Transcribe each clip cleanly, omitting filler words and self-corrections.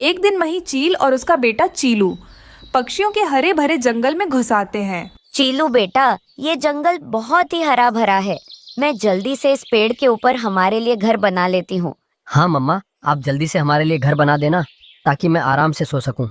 एक दिन मही चील और उसका बेटा चीलू पक्षियों के हरे भरे जंगल में घुस आते हैं। चीलू बेटा, ये जंगल बहुत ही हरा भरा है। मैं जल्दी से इस पेड़ के ऊपर हमारे लिए घर बना लेती हूँ। हाँ मम्मा, आप जल्दी से हमारे लिए घर बना देना ताकि मैं आराम से सो सकूं।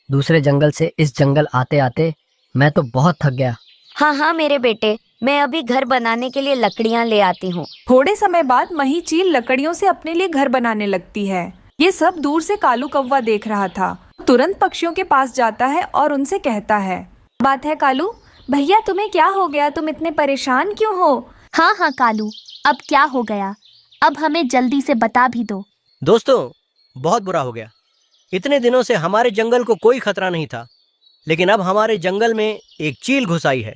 दूसरे जंगल से इस जंगल आते आते मैं तो बहुत थक गया। हाँ हाँ मेरे बेटे, मैं अभी घर बनाने के लिए लकड़ियाँ ले आती हूँ। थोड़े समय बाद मही चील लकड़ियों से अपने लिए घर बनाने लगती है। ये सब दूर से कालू कौवा देख रहा था। तुरंत पक्षियों के पास जाता है और उनसे कहता है, बात है कालू भैया, तुम्हें क्या हो गया? तुम इतने परेशान क्यों हो? हाँ हाँ कालू, अब क्या हो गया? अब हमें जल्दी से बता भी दो। दोस्तों, बहुत बुरा हो गया। इतने दिनों से हमारे जंगल को कोई खतरा नहीं था, लेकिन अब हमारे जंगल में एक चील घुस आई है।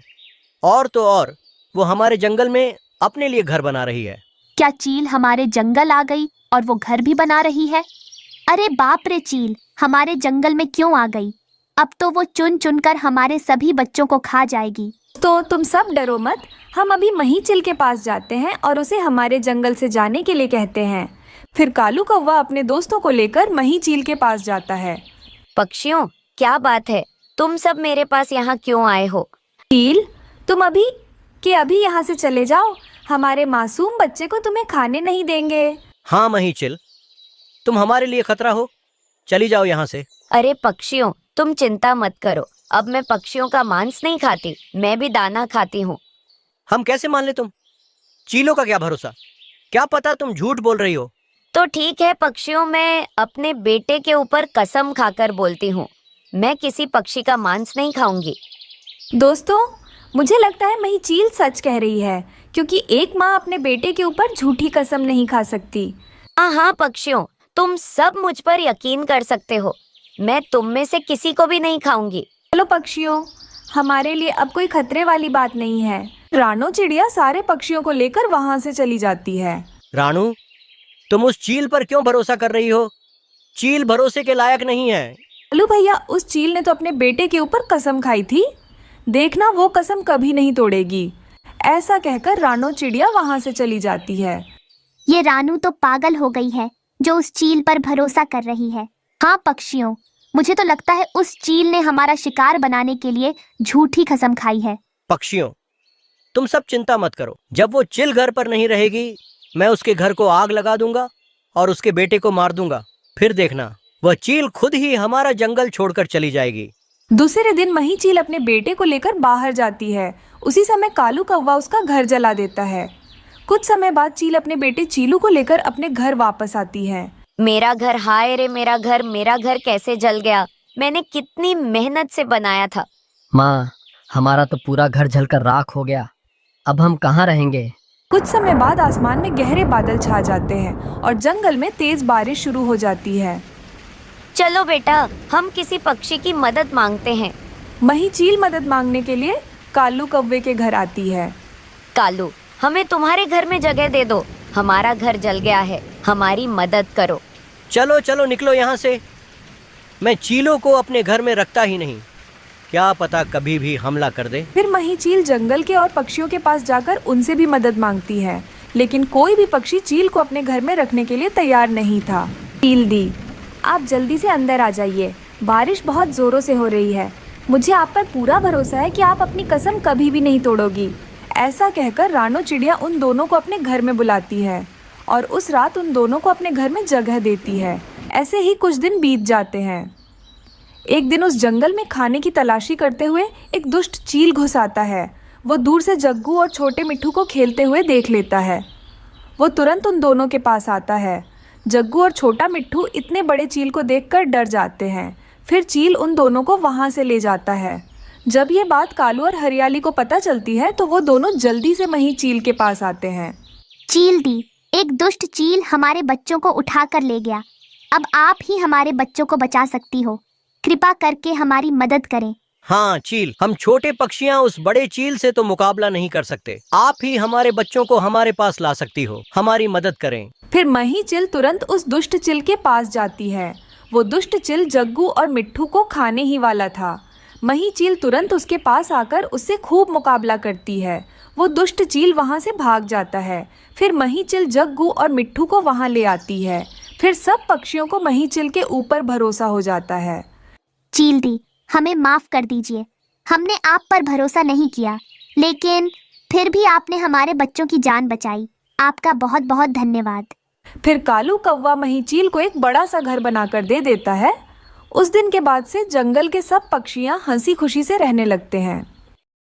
और तो और वो हमारे जंगल में अपने लिए घर बना रही है। क्या चील हमारे जंगल आ गई और वो घर भी बना रही है? अरे बाप रे, चील हमारे जंगल में क्यों आ गई? अब तो वो चुन चुन कर हमारे सभी बच्चों को खा जाएगी। तो तुम सब डरो मत, हम अभी मही चील के पास जाते हैं और उसे हमारे जंगल से जाने के लिए कहते हैं। फिर कालू कौवा अपने दोस्तों को लेकर मही चील के पास जाता है। पक्षियों, क्या बात है? तुम सब मेरे पास यहाँ क्यों आए हो? चील, तुम अभी के अभी यहाँ से चले जाओ, हमारे मासूम बच्चे को तुम्हें खाने नहीं देंगे। हाँ मही चिल, तुम हमारे लिए खतरा हो, चली जाओ यहाँ से। अरे पक्षियों, तुम चिंता मत करो। अब मैं पक्षियों का मांस नहीं खाती, मैं भी दाना खाती हूँ। हम कैसे मान ले? तुम चीलों का क्या भरोसा? क्या पता तुम झूठ बोल रही हो। तो ठीक है पक्षियों, मैं अपने बेटे के ऊपर कसम खाकर बोलती हूँ, मैं किसी पक्षी का मांस नहीं खाऊंगी। दोस्तों, मुझे लगता है मही चील सच कह रही है, क्योंकि एक माँ अपने बेटे के ऊपर झूठी कसम नहीं खा सकती। हाँ हाँ पक्षियों, तुम सब मुझ पर यकीन कर सकते हो। मैं तुम में से किसी को भी नहीं खाऊंगी। चलो पक्षियों, हमारे लिए अब कोई खतरे वाली बात नहीं है। रानो चिड़िया सारे पक्षियों को लेकर वहाँ से चली जाती है। रानू, तुम उस चील पर क्यों भरोसा कर रही हो? चील भरोसे के लायक नहीं है। कालू भैया, उस चील ने तो अपने बेटे के ऊपर कसम खाई थी, देखना वो कसम कभी नहीं तोड़ेगी। ऐसा कहकर रानो चिड़िया वहाँ से चली जाती है। ये रानू तो पागल हो गई है जो उस चील पर भरोसा कर रही है। हाँ पक्षियों, मुझे तो लगता है उस चील ने हमारा शिकार बनाने के लिए झूठी कसम खाई है। पक्षियों, तुम सब चिंता मत करो। जब वो चिल घर पर नहीं रहेगी, मैं उसके घर को आग लगा दूंगा और उसके बेटे को मार दूंगा। फिर देखना, वह चील खुद ही हमारा जंगल छोड़कर चली जाएगी। दूसरे दिन मही चील अपने बेटे को लेकर बाहर जाती है। उसी समय कालू कौवा उसका घर जला देता है। कुछ समय बाद चील अपने बेटे चीलू को लेकर अपने घर वापस आती है। मेरा घर, हाय रे मेरा घर कैसे जल गया? मैंने कितनी मेहनत से बनाया था। माँ, हमारा तो पूरा घर जलकर राख हो गया। अब हम कहाँ रहेंगे? कुछ समय बाद आसमान में गहरे बादल छा जाते हैं और जंगल में तेज बारिश शुरू हो जाती है। चलो बेटा, हम किसी पक्षी की मदद मांगते हैं। मही चील मदद मांगने के लिए कालू कौवे के घर आती है। कालू, हमें तुम्हारे घर में जगह दे दो। हमारा घर जल गया है, हमारी मदद करो। चलो चलो निकलो यहाँ से। मैं चीलों को अपने घर में रखता ही नहीं, क्या पता कभी भी हमला कर दे। फिर मही चील जंगल के और पक्षियों के पास जाकर उनसे भी मदद मांगती है, लेकिन कोई भी पक्षी चील को अपने घर में रखने के लिए तैयार नहीं था। चील दी, आप जल्दी से अंदर आ जाइए, बारिश बहुत जोरों से हो रही है। मुझे आप पर पूरा भरोसा है कि आप अपनी कसम कभी भी नहीं तोड़ोगी। ऐसा कहकर रानो चिड़िया उन दोनों को अपने घर में बुलाती है और उस रात उन दोनों को अपने घर में जगह देती है। ऐसे ही कुछ दिन बीत जाते हैं। एक दिन उस जंगल में खाने की तलाशी करते हुए एक दुष्ट चील घुस आता है। वो दूर से जग्गू और छोटे मिट्ठू को खेलते हुए देख लेता है। वो तुरंत उन दोनों के पास आता है। जग्गू और छोटा मिट्ठू इतने बड़े चील को देखकर डर जाते हैं। फिर चील उन दोनों को वहाँ से ले जाता है। जब ये बात कालू और हरियाली को पता चलती है तो वो दोनों जल्दी से मही चील के पास आते हैं। चील दी, एक दुष्ट चील हमारे बच्चों को उठा कर ले गया। अब आप ही हमारे बच्चों को बचा सकती हो, कृपा करके हमारी मदद करें। हाँ चील, हम छोटे पक्षियाँ उस बड़े चील से तो मुकाबला नहीं कर सकते। आप ही हमारे बच्चों को हमारे पास ला सकती हो, हमारी मदद करें। फिर मही चिल तुरंत उस दुष्ट चिल के पास जाती है। वो दुष्ट चिल जग्गू और मिट्ठू को खाने ही वाला था। मही चील तुरंत उसके पास आकर उससे खूब मुकाबला करती है। वो दुष्ट चील वहाँ से भाग जाता है। फिर मही चिल जग्गू और मिट्ठू को वहाँ ले आती है। फिर सब पक्षियों को मही चिल के ऊपर भरोसा हो जाता है। चील दी, हमें माफ कर दीजिए। हमने आप पर भरोसा नहीं किया, लेकिन फिर भी आपने हमारे बच्चों की जान बचाई। आपका बहुत बहुत धन्यवाद। फिर कालू कौवा मही चील को एक बड़ा सा घर बनाकर दे देता है। उस दिन के बाद से जंगल के सब पक्षियां हंसी खुशी से रहने लगते हैं।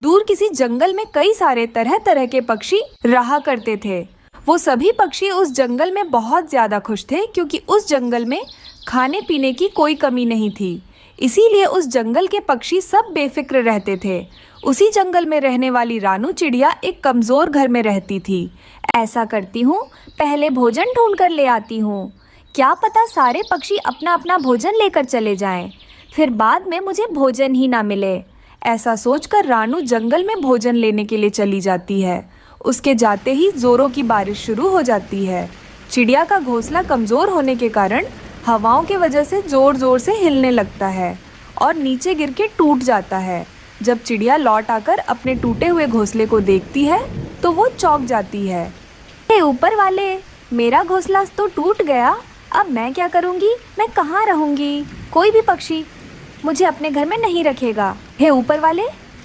दूर किसी जंगल में कई सारे तरह तरह के पक्षी रहा करते थे। वो सभी पक्षी उस जंगल में बहुत ज़्यादा खुश थे, क्योंकि उस जंगल में खाने पीने की कोई कमी नहीं थी। इसीलिए उस जंगल के पक्षी सब बेफिक्र रहते थे। उसी जंगल में रहने वाली रानू चिड़िया एक कमज़ोर घर में रहती थी। ऐसा करती हूँ, पहले भोजन ढूंढ कर ले आती हूँ। क्या पता सारे पक्षी अपना अपना भोजन लेकर चले जाएं, फिर बाद में मुझे भोजन ही ना मिले। ऐसा सोचकर रानू जंगल में भोजन लेने के लिए चली जाती है। उसके जाते ही जोरों की बारिश शुरू हो जाती है। चिड़िया का घोंसला कमज़ोर होने के कारण हवाओं की वजह से ज़ोर ज़ोर से हिलने लगता है और नीचे गिर के टूट जाता है। जब चिड़िया लौट आकर अपने टूटे हुए घोंसले को देखती है तो वो चौंक जाती है। हे ऊपर वाले, मेरा घोंसला तो टूट गया, अब मैं क्या करूँगी? मैं कहाँ रहूँगी? कोई भी पक्षी मुझे अपने घर में नहीं रखेगा। हे ऊपर वाले,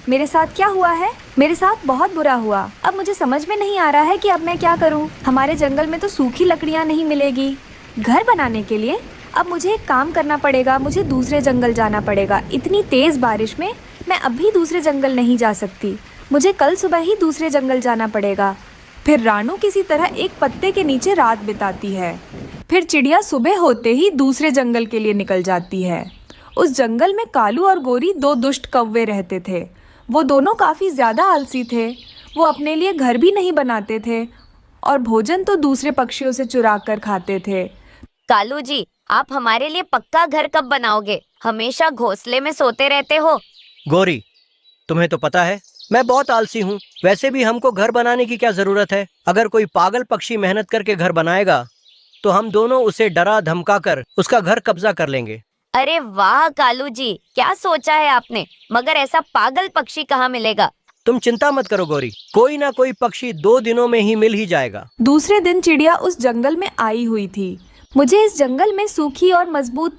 मेरे साथ क्या हुआ है? मेरे साथ बहुत बुरा हुआ। अब मुझे समझ में नहीं आ रहा है कि अब मैं क्या करूं। हमारे जंगल में तो सूखी लकड़ियां नहीं मिलेगी घर बनाने के लिए। अब मुझे एक काम करना पड़ेगा, मुझे दूसरे जंगल जाना पड़ेगा। इतनी तेज़ बारिश में मैं अभी दूसरे जंगल नहीं जा सकती। मुझे कल सुबह ही दूसरे जंगल जाना पड़ेगा। फिर रानू किसी तरह एक पत्ते के नीचे रात बिताती है। फिर चिड़िया सुबह होते ही दूसरे जंगल के लिए निकल जाती है। उस जंगल में कालू और गोरी दो दुष्ट कौवे रहते थे। वो दोनों काफ़ी ज़्यादा आलसी थे। वो अपने लिए घर भी नहीं बनाते थे और भोजन तो दूसरे पक्षियों से चुरा कर खाते थे। कालू जी, आप हमारे लिए पक्का घर कब बनाओगे? हमेशा घोंसले में सोते रहते हो। गोरी, तुम्हें तो पता है मैं बहुत आलसी हूँ। वैसे भी हमको घर बनाने की क्या जरूरत है? अगर कोई पागल पक्षी मेहनत करके घर बनाएगा तो हम दोनों उसे डरा धमका कर उसका घर कब्जा कर लेंगे। अरे वाह कालू जी, क्या सोचा है आपने? मगर ऐसा पागल पक्षी कहाँ मिलेगा? तुम चिंता मत करो गोरी, कोई ना कोई पक्षी 2 दिनों में ही मिल ही जाएगा। दूसरे दिन चिड़िया उस जंगल में आई हुई थी। मुझे इस जंगल में सूखी और मजबूत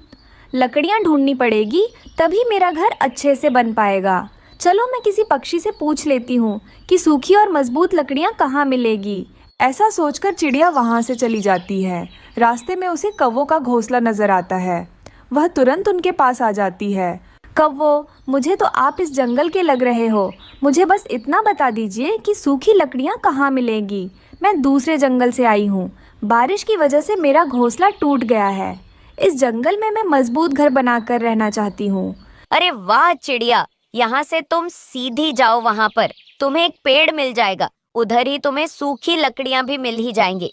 लकड़ियाँ ढूंढनी पड़ेगी, तभी मेरा घर अच्छे से बन पाएगा। चलो मैं किसी पक्षी से पूछ लेती हूँ कि सूखी और मजबूत लकड़ियाँ कहाँ मिलेगी। ऐसा सोचकर चिड़िया वहाँ से चली जाती है। रास्ते में उसे कौवों का घोंसला नजर आता है। वह तुरंत उनके पास आ जाती है। कौवो, मुझे तो आप इस जंगल के लग रहे हो। मुझे बस इतना बता दीजिए कि सूखी लकड़ियाँ कहाँ मिलेंगी। मैं दूसरे जंगल से आई हूँ। बारिश की वजह से मेरा घोंसला टूट गया है। इस जंगल में मैं मजबूत घर बनाकर रहना चाहती हूँ। अरे वाह चिड़िया, यहाँ से तुम सीधी जाओ, वहाँ पर तुम्हें एक पेड़ मिल जाएगा। उधर ही तुम्हें सूखी लकड़ियाँ भी मिल ही जाएंगी।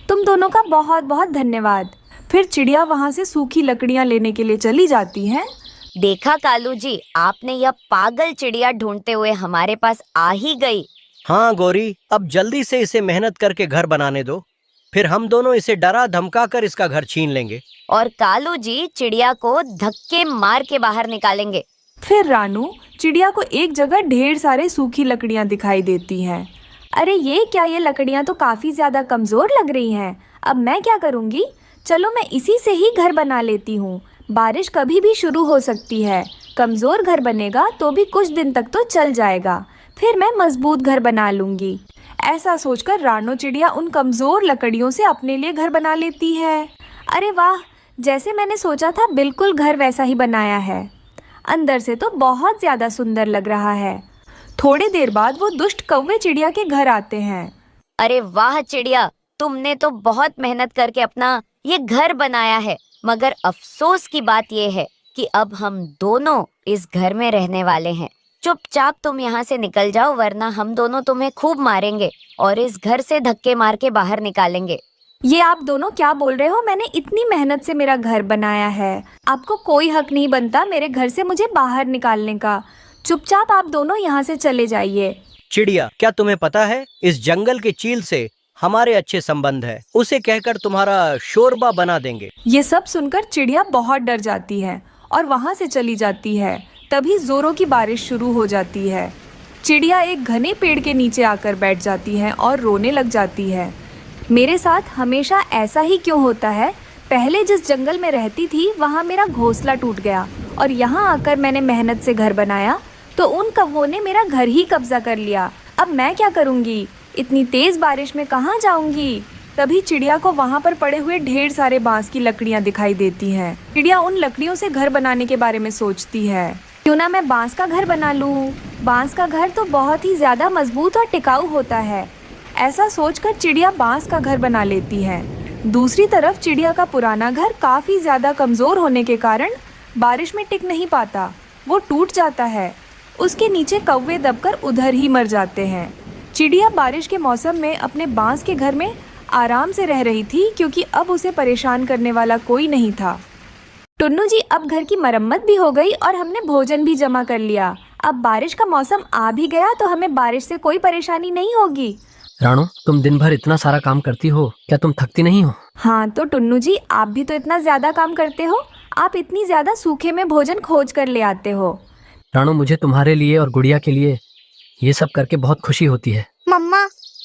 तुम दोनों का बहुत बहुत धन्यवाद। फिर चिड़िया वहाँ से सूखी लकड़ियाँ लेने के लिए चली जाती है। देखा कालू जी, आपने यह पागल चिड़िया ढूंढते हुए हमारे पास आ ही गई। हाँ गोरी, अब जल्दी से इसे मेहनत करके घर बनाने दो, फिर हम दोनों इसे डरा धमका कर इसका घर छीन लेंगे। और कालू जी चिड़िया को धक्के मार के बाहर निकालेंगे। फिर रानू चिड़िया को एक जगह ढेर सारे सूखी लकड़ियाँ दिखाई देती हैं। अरे ये क्या, ये लकड़ियाँ तो काफ़ी ज़्यादा कमज़ोर लग रही हैं। अब मैं क्या करूँगी? चलो मैं इसी से ही घर बना लेती हूँ। बारिश कभी भी शुरू हो सकती है। कमज़ोर घर बनेगा तो भी कुछ दिन तक तो चल जाएगा, फिर मैं मजबूत घर बना लूँगी। ऐसा सोचकर रानू चिड़िया उन कमज़ोर लकड़ियों से अपने लिए घर बना लेती है। अरे वाह, जैसे मैंने सोचा था बिल्कुल घर वैसा ही बनाया है। अंदर से तो बहुत ज़्यादा सुंदर लग रहा है। थोड़ी देर बाद वो दुष्ट कौवे चिड़िया के घर आते हैं। अरे वाह चिड़िया, तुमने तो बहुत मेहनत करके अपना ये घर बनाया है, मगर अफसोस की बात ये है कि अब हम दोनों इस घर में रहने वाले हैं। चुपचाप तुम यहाँ से निकल जाओ, वरना हम दोनों तुम्हें खूब मारेंगे और इस घर से धक्के मार के बाहर निकालेंगे। ये आप दोनों क्या बोल रहे हो? मैंने इतनी मेहनत से मेरा घर बनाया है। आपको कोई हक नहीं बनता मेरे घर से मुझे बाहर निकालने का। चुपचाप आप दोनों यहाँ से चले जाइए। चिड़िया, क्या तुम्हें पता है इस जंगल के चील से हमारे अच्छे संबंध है, उसे कहकर तुम्हारा शोरबा बना देंगे। ये सब सुनकर चिड़िया बहुत डर जाती है और वहाँ से चली जाती है। तभी जोरों की बारिश शुरू हो जाती है। चिड़िया एक घने पेड़ के नीचे आकर बैठ जाती है और रोने लग जाती है। मेरे साथ हमेशा ऐसा ही क्यों होता है? पहले जिस जंगल में रहती थी वहाँ मेरा घोंसला टूट गया और यहाँ आकर मैंने मेहनत से घर बनाया तो उन कौवों ने मेरा घर ही कब्जा कर लिया। अब मैं क्या करूँगी? इतनी तेज़ बारिश में कहाँ जाऊँगी? तभी चिड़िया को वहाँ पर पड़े हुए ढेर सारे बांस की लकड़ियाँ दिखाई देती हैं। चिड़िया उन लकड़ियों से घर बनाने के बारे में सोचती है, क्यों ना मैं बांस का घर बना लूँ। बांस का घर तो बहुत ही ज़्यादा मजबूत और टिकाऊ होता है। ऐसा सोचकर चिड़िया बांस का घर बना लेती है। दूसरी तरफ चिड़िया का पुराना घर काफ़ी ज़्यादा कमज़ोर होने के कारण बारिश में टिक नहीं पाता, वो टूट जाता है। उसके नीचे कौवे दबकर उधर ही मर जाते हैं। चिड़िया बारिश के मौसम में अपने बांस के घर में आराम से रह रही थी क्योंकि अब उसे परेशान करने वाला कोई नहीं था। टुन्नू जी, अब घर की मरम्मत भी हो गई और हमने भोजन भी जमा कर लिया। अब बारिश का मौसम आ भी गया तो हमें बारिश से कोई परेशानी नहीं होगी। रानू, तुम दिन भर इतना सारा काम करती हो, क्या तुम थकती नहीं हो? हाँ तो टुन्नू जी, आप भी तो इतना ज़्यादा काम करते हो। आप इतनी ज़्यादा सूखे में भोजन खोज कर ले आते हो। रानू, मुझे तुम्हारे लिए और गुड़िया के लिए ये सब करके बहुत खुशी होती है। मम्मा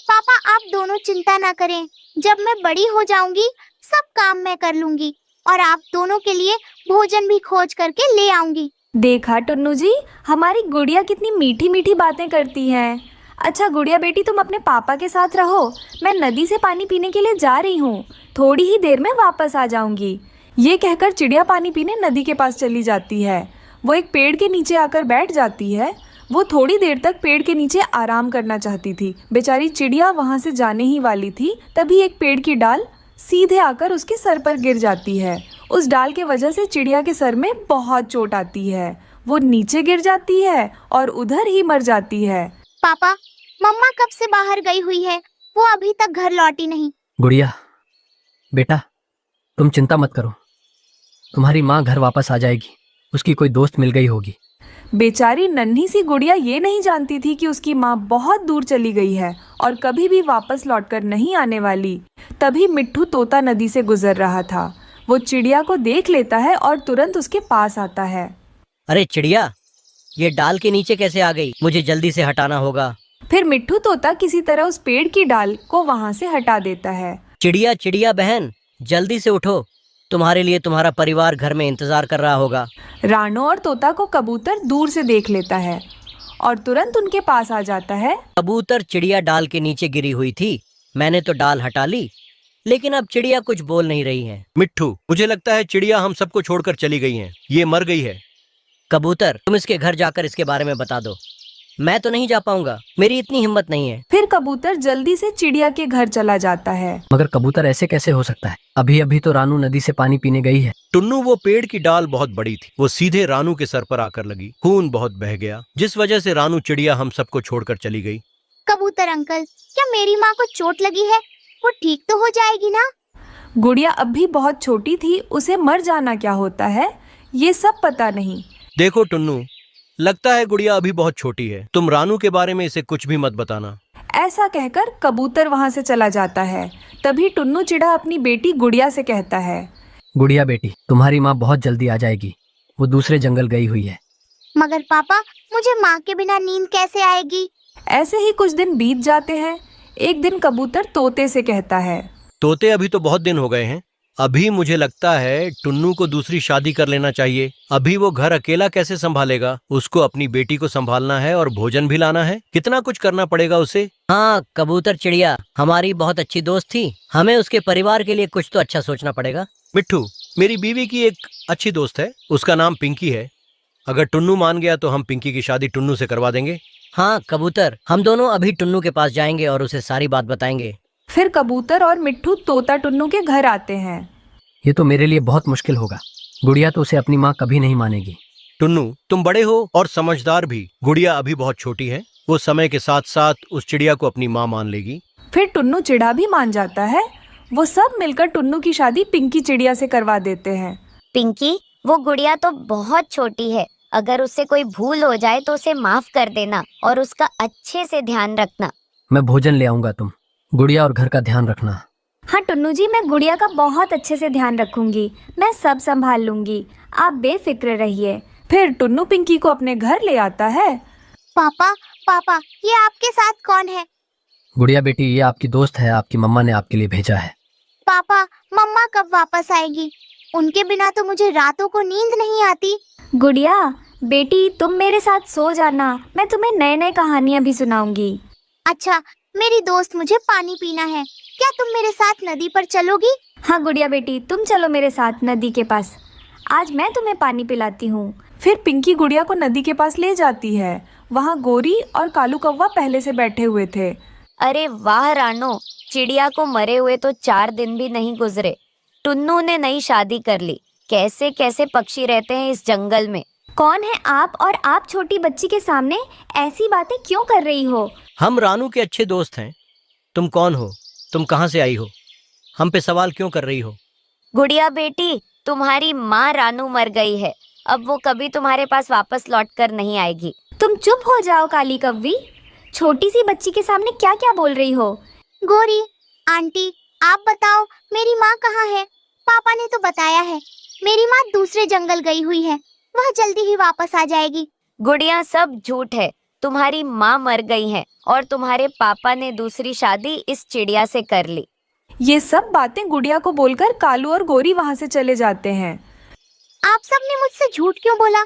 पापा, आप दोनों चिंता ना करें। जब मैं बड़ी हो जाऊंगी सब काम मैं कर लूंगी और आप दोनों के लिए भोजन भी खोज करके ले आऊंगी। देखा टुन्नू जी, हमारी गुड़िया कितनी मीठी मीठी बातें करती हैं। अच्छा गुड़िया बेटी, तुम अपने पापा के साथ रहो। मैं नदी से पानी पीने के लिए जा रही हूँ, थोड़ी ही देर में वापस आ जाऊंगी। ये कहकर चिड़िया पानी पीने नदी के पास चली जाती है। वो एक पेड़ के नीचे आकर बैठ जाती है। वो थोड़ी देर तक पेड़ के नीचे आराम करना चाहती थी। बेचारी चिड़िया वहाँ से जाने ही वाली थी, तभी एक पेड़ की डाल सीधे आकर उसके सर पर गिर जाती है। उस डाल के वजह से चिड़िया के सर में बहुत चोट आती है। वो नीचे गिर जाती है और उधर ही मर जाती है। पापा, मम्मा कब से बाहर गई हुई है, वो अभी तक घर लौटी नहीं। गुड़िया बेटा, तुम चिंता मत करो, तुम्हारी माँ घर वापस आ जाएगी। उसकी कोई दोस्त मिल गई होगी। बेचारी नन्ही सी गुड़िया ये नहीं जानती थी कि उसकी माँ बहुत दूर चली गई है और कभी भी वापस लौटकर नहीं आने वाली। तभी मिट्ठू तोता नदी से गुजर रहा था। वो चिड़िया को देख लेता है और तुरंत उसके पास आता है। अरे चिड़िया, ये डाल के नीचे कैसे आ गई? मुझे जल्दी से हटाना होगा। फिर मिट्ठू तोता किसी तरह उस पेड़ की डाल को वहाँ से हटा देता है। चिड़िया चिड़िया बहन, जल्दी से उठो, तुम्हारे लिए तुम्हारा परिवार घर में इंतजार कर रहा होगा। रानो और तोता को कबूतर दूर से देख लेता है और तुरंत उनके पास आ जाता है। कबूतर, चिड़िया डाल के नीचे गिरी हुई थी, मैंने तो डाल हटा ली, लेकिन अब चिड़िया कुछ बोल नहीं रही है। मिट्ठू, मुझे लगता है चिड़िया हम सबको छोड़कर चली गई हैं। ये मर गई है। कबूतर, तुम इसके घर जाकर इसके बारे में बता दो। मैं तो नहीं जा पाऊंगा, मेरी इतनी हिम्मत नहीं है। फिर कबूतर जल्दी से चिड़िया के घर चला जाता है। मगर कबूतर, ऐसे कैसे हो सकता है? अभी अभी तो रानू नदी से पानी पीने गई है। टुन्नू, वो पेड़ की डाल बहुत बड़ी थी, वो सीधे रानू के सर पर आकर लगी। खून बहुत बह गया, जिस वजह से रानू चिड़िया हम सबको छोड़कर चली गई। कबूतर अंकल, क्या मेरी माँ को चोट लगी है? वो ठीक तो हो जाएगी ना? गुड़िया अब भी बहुत छोटी थी, उसे मर जाना क्या होता है ये सब पता नहीं। देखो टुन्नू, लगता है गुड़िया अभी बहुत छोटी है। तुम रानू के बारे में इसे कुछ भी मत बताना। ऐसा कहकर कबूतर वहाँ से चला जाता है। तभी टुन्नू चिड़ा अपनी बेटी गुड़िया से कहता है, गुड़िया बेटी, तुम्हारी माँ बहुत जल्दी आ जाएगी। वो दूसरे जंगल गई हुई है। मगर पापा, मुझे माँ के बिना नींद कैसे आएगी? ऐसे ही कुछ दिन बीत जाते हैं। एक दिन कबूतर तोते से कहता है, तोते, अभी तो बहुत दिन हो गए हैं। अभी मुझे लगता है टुन्नू को दूसरी शादी कर लेना चाहिए। अभी वो घर अकेला कैसे संभालेगा? उसको अपनी बेटी को संभालना है और भोजन भी लाना है। कितना कुछ करना पड़ेगा उसे। हाँ कबूतर चिड़िया हमारी बहुत अच्छी दोस्त थी, हमें उसके परिवार के लिए कुछ तो अच्छा सोचना पड़ेगा। मिट्ठू, मेरी बीवी की एक अच्छी दोस्त है, उसका नाम पिंकी है। अगर टुन्नू मान गया तो हम पिंकी की शादी टुन्नू से करवा देंगे। हाँ कबूतर, हम दोनों अभी टुन्नू के पास जाएंगे और उसे सारी बात बताएंगे। फिर कबूतर और मिट्ठू तोता टुन्नू के घर आते हैं। ये तो मेरे लिए बहुत मुश्किल होगा। गुड़िया तो उसे अपनी माँ कभी नहीं मानेगी। टुन्नू, तुम बड़े हो और समझदार भी। गुड़िया अभी बहुत छोटी है, वो समय के साथ साथ उस चिड़िया को अपनी माँ मान लेगी। फिर टुन्नू चिड़ा भी मान जाता है। वो सब मिलकर टुन्नू की शादी पिंकी चिड़िया से करवा देते हैं। पिंकी, वो गुड़िया तो बहुत छोटी है, अगर उससे कोई भूल हो जाए तो उसे माफ कर देना और उसका अच्छे से ध्यान रखना। मैं भोजन ले आऊंगा, तुम गुड़िया और घर का ध्यान रखना। हाँ टुन्नू जी, मैं गुड़िया का बहुत अच्छे से ध्यान रखूंगी, मैं सब संभाल लूंगी, आप बेफिक्र रहिए। फिर टुन्नू पिंकी को अपने घर ले आता है। पापा, पापा, ये आपके साथ कौन है? गुड़िया बेटी, ये आपकी दोस्त है, आपकी मम्मा ने आपके लिए भेजा है। पापा, मम्मा कब वापस आएगी? उनके बिना तो मुझे रातों को नींद नहीं आती। गुड़िया बेटी, तुम मेरे साथ सो जाना, मैं तुम्हें नए नए कहानियां भी सुनाऊंगी। अच्छा, मेरी दोस्त, मुझे पानी पीना है। क्या तुम मेरे साथ नदी पर चलोगी? हाँ गुड़िया बेटी, तुम चलो मेरे साथ नदी के पास, आज मैं तुम्हें पानी पिलाती हूँ। फिर पिंकी गुड़िया को नदी के पास ले जाती है। वहाँ गोरी और कालू कौवा पहले से बैठे हुए थे। अरे वाह रानो, चिड़िया को मरे हुए तो 4 दिन भी नहीं गुजरे। टुन्नू ने नई शादी कर ली। कैसे कैसे पक्षी रहते हैं इस जंगल में। कौन है आप, और आप छोटी बच्ची के सामने ऐसी बातें क्यों कर रही हो? हम रानू के अच्छे दोस्त हैं। तुम कौन हो? तुम कहाँ से आई हो? हम पे सवाल क्यों कर रही हो? गुड़िया बेटी, तुम्हारी माँ रानू मर गई है। अब वो कभी तुम्हारे पास वापस लौट कर नहीं आएगी। तुम चुप हो जाओ काली कव्वी, छोटी सी बच्ची के सामने क्या क्या बोल रही हो? गोरी आंटी, आप बताओ, मेरी माँ कहाँ है? पापा ने तो बताया है मेरी माँ दूसरे जंगल गई हुई है, वह जल्दी ही वापस आ जाएगी। गुड़िया, सब झूठ है। तुम्हारी माँ मर गई है और तुम्हारे पापा ने दूसरी शादी इस चिड़िया से कर ली। ये सब बातें गुड़िया को बोलकर कालू और गोरी वहाँ से चले जाते हैं। आप सब ने मुझसे झूठ क्यों बोला?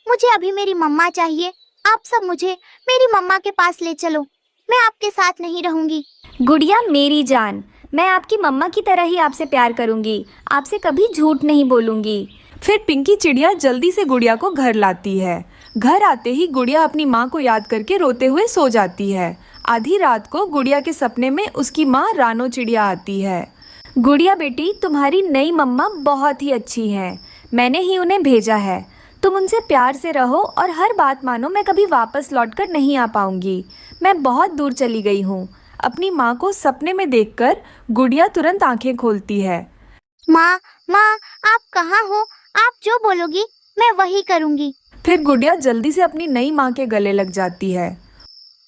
मुझे अभी मेरी मम्मा चाहिए। आप सब मुझे मेरी मम्मा के पास ले चलो, मैं आपके साथ नहीं रहूंगी। गुड़िया मेरी जान, मैं आपकी मम्मा की तरह ही आपसे प्यार करूंगी, आपसे कभी झूठ नहीं बोलूंगी। फिर पिंकी चिड़िया जल्दी से गुड़िया को घर लाती है। घर आते ही गुड़िया अपनी माँ को याद करके रोते हुए सो जाती है। आधी रात को गुड़िया के सपने में उसकी माँ रानो चिड़िया आती है। गुड़िया बेटी, तुम्हारी नई मम्मा बहुत ही अच्छी हैं, मैंने ही उन्हें भेजा है। तुम उनसे प्यार से रहो और हर बात मानो। मैं कभी वापस लौटकर नहीं आ पाऊंगी, मैं बहुत दूर चली गई हूँ। अपनी माँ को सपने में देखकर गुड़िया तुरंत आंखें खोलती है। माँ, माँ, आप कहाँ हो? आप जो बोलोगी मैं वही करूँगी। फिर गुड़िया जल्दी से अपनी नई माँ के गले लग जाती है।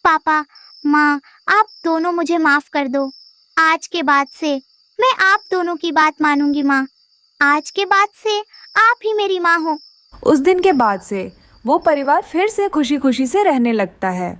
पापा, माँ, आप दोनों मुझे माफ कर दो। आज के बाद से मैं आप दोनों की बात मानूंगी। माँ, आज के बाद से आप ही मेरी माँ हो। उस दिन के बाद से वो परिवार फिर से खुशी खुशी से रहने लगता है।